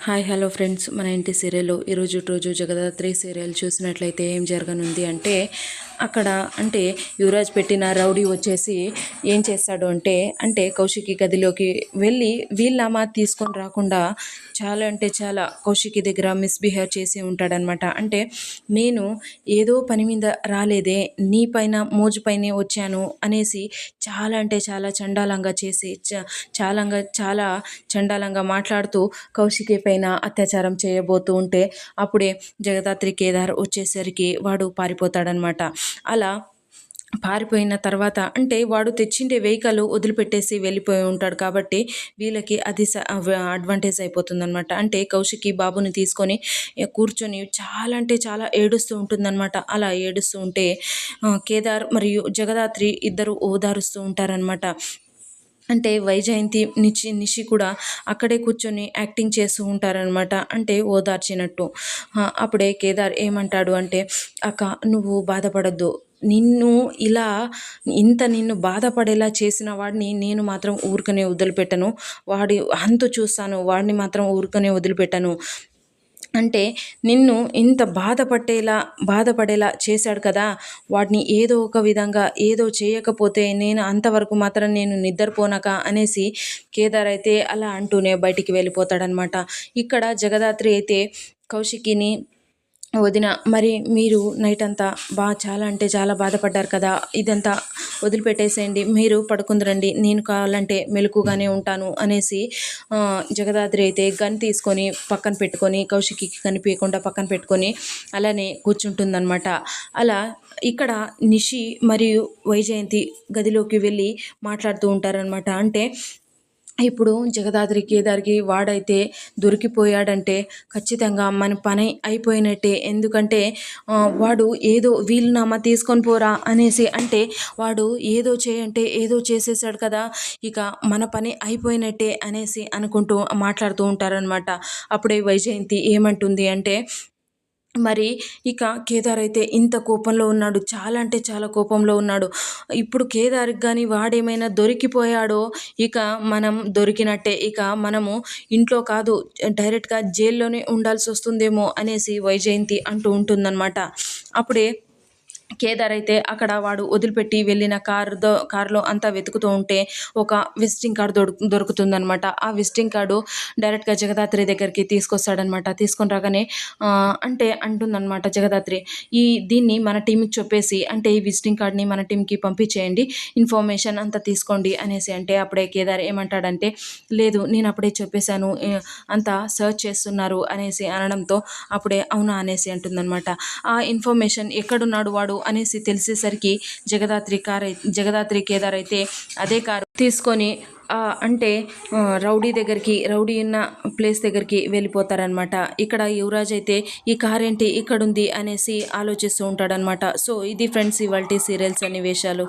Hi hello friends, మన ఇంటి సీరియల్లో ఈరోజు జగదాత్రి సీరియల్ చూసినట్లయితే ఏం జరగనుంది అంటే అక్కడ యువరాజ్ పెట్టిన రౌడీ వచ్చేసి ఏం చేస్తాడు అంటే కౌశికి గదిలోకి వెళ్ళి వీళ్ళమా తీసుకొని రాకుండా చాలా కౌశికి దగ్గర మిస్బిహేవ్ చేసి ఉంటాడనమాట. నేను ఏదో పని మీద రాలేదే, నీ పైన మోజుపైనే వచ్చాను అనేసి చాలా చండాలంగా చేసి చాలా చండాలంగా మాట్లాడుతూ కౌశికి పైన అత్యాచారం చేయబోతూ ఉంటే అప్పుడే జగదాత్రి కేదార్ వచ్చేసరికి వాడు పారిపోతాడనమాట. అలా పారిపోయిన తర్వాత వాడు తెచ్చిండే వెహికల్ వదిలిపెట్టేసి వెళ్ళిపోయి ఉంటాడు కాబట్టి వీళ్ళకి అది అడ్వాంటేజ్ అయిపోతుందన్నమాట. కౌశికి బాబుని తీసుకొని కూర్చొని చాలా ఏడుస్తూ ఉంటుందన్నమాట. అలా ఏడుస్తూ ఉంటే కేదార్ మరియు జగదాత్రి ఇద్దరు ఓదారుస్తూ ఉంటారనమాట. వైజయంతి నిషి కూడా అక్కడే కూర్చొని యాక్టింగ్ చేస్తూ ఉంటారనమాట. ఓదార్చినట్టు. అప్పుడే కేదార్ ఏమంటాడు అక్క, నువ్వు బాధపడద్దు, నిన్ను బాధపడేలా చేసిన వాడిని నేను మాత్రం ఊరికనే వదిలిపెట్టను, వాడి అంతు చూస్తాను, వాడిని మాత్రం ఊరికనే వదిలిపెట్టను. నిన్ను ఇంత బాధపడేలా చేశాడు కదా, వాడిని ఏదో ఒక విధంగా ఏదో చేయకపోతే నేను అంతవరకు మాత్రం నేను నిద్రపోనక అనేసి కేదార్ అయితే అలా అంటూనే బయటికి వెళ్ళిపోతాడనమాట. ఇక్కడ జగదాత్రి అయితే కౌశికిని, వదిన, మరి మీరు నైట్ అంతా చాలా బాధపడ్డారు కదా, ఇదంతా వదిలిపెట్టేసేయండి, మీరు పడుకుందరండి, నేను కావాలంటే మెలకుగానే ఉంటాను అనేసి జగదాత్రి అయితే గన్ తీసుకొని పక్కన పెట్టుకొని కౌశికి కనిపించకుండా పక్కన పెట్టుకొని అలానే కూర్చుంటుందన్నమాట. అలా ఇక్కడ నిషి మరియు వైజయంతి గదిలోకి వెళ్ళి మాట్లాడుతూ ఉంటారనమాట. ఇప్పుడు జగదాత్రి కేదార్కి వాడైతే దొరికిపోయాడంటే ఖచ్చితంగా మన పని అయిపోయినట్టే. ఎందుకంటే వాడు ఏదో వీలునామా తీసుకొని పోరా అనేసి వాడు ఏదో ఏదో చేసేసాడు కదా, ఇక మన పని అయిపోయినట్టే అనేసి అనుకుంటూ మాట్లాడుతూ ఉంటారనమాట. అప్పుడే వైజయంతి ఏమంటుంది మరి ఇక కేదార్ అయితే ఇంత కోపంలో ఉన్నాడు, చాలా కోపంలో ఉన్నాడు. ఇప్పుడు కేదార్కి కానీ వాడేమైనా దొరికిపోయాడో ఇక మనం దొరికినట్టే, ఇక మనము ఇంట్లో కాదు డైరెక్ట్గా జైల్లోనే ఉండాల్సి వస్తుందేమో అనేసి వైజయంతి అంటూ ఉంటుందన్నమాట. అప్పుడే కేదార్ అయితే అక్కడ వాడు వదిలిపెట్టి వెళ్ళిన కారులో అంతా వెతుకుతూ ఉంటే ఒక విజిటింగ్ కార్డు దొరుకుతుందనమాట. ఆ విజిటింగ్ కార్డు డైరెక్ట్గా జగదాత్రి దగ్గరికి తీసుకొస్తాడనమాట. తీసుకొని రాగానే అంటుందన్నమాట జగదాత్రి, దీన్ని మన టీంకి చెప్పేసి ఈ విజిటింగ్ కార్డ్ని మన టీంకి పంపించేయండి, ఇన్ఫర్మేషన్ అంతా తీసుకోండి అనేసి అప్పుడే కేదార్ ఏమంటాడంటే, లేదు నేను అప్పుడే చెప్పేశాను, అంతా సర్చ్ చేస్తున్నారు అనేసి అనడంతో అప్పుడే అవునా అనేసి అంటుందన్నమాట. ఆ ఇన్ఫర్మేషన్ ఎక్కడున్నాడు వాడు అనేసి తెలిసేసరికి జగదాత్రి కేదార్ అయితే అదే కారు తీసుకొని రౌడీ ఉన్న ప్లేస్ దగ్గరికి వెళ్ళిపోతారనమాట. ఇక్కడ యువరాజ్ అయితే ఈ కార్ ఏంటి ఇక్కడుంది అనేసి ఆలోచిస్తూ ఉంటాడనమాట. సో ఇది ఫ్రెండ్స్ ఇవాల్టి సీరియల్స్ అన్ని విషయాలు.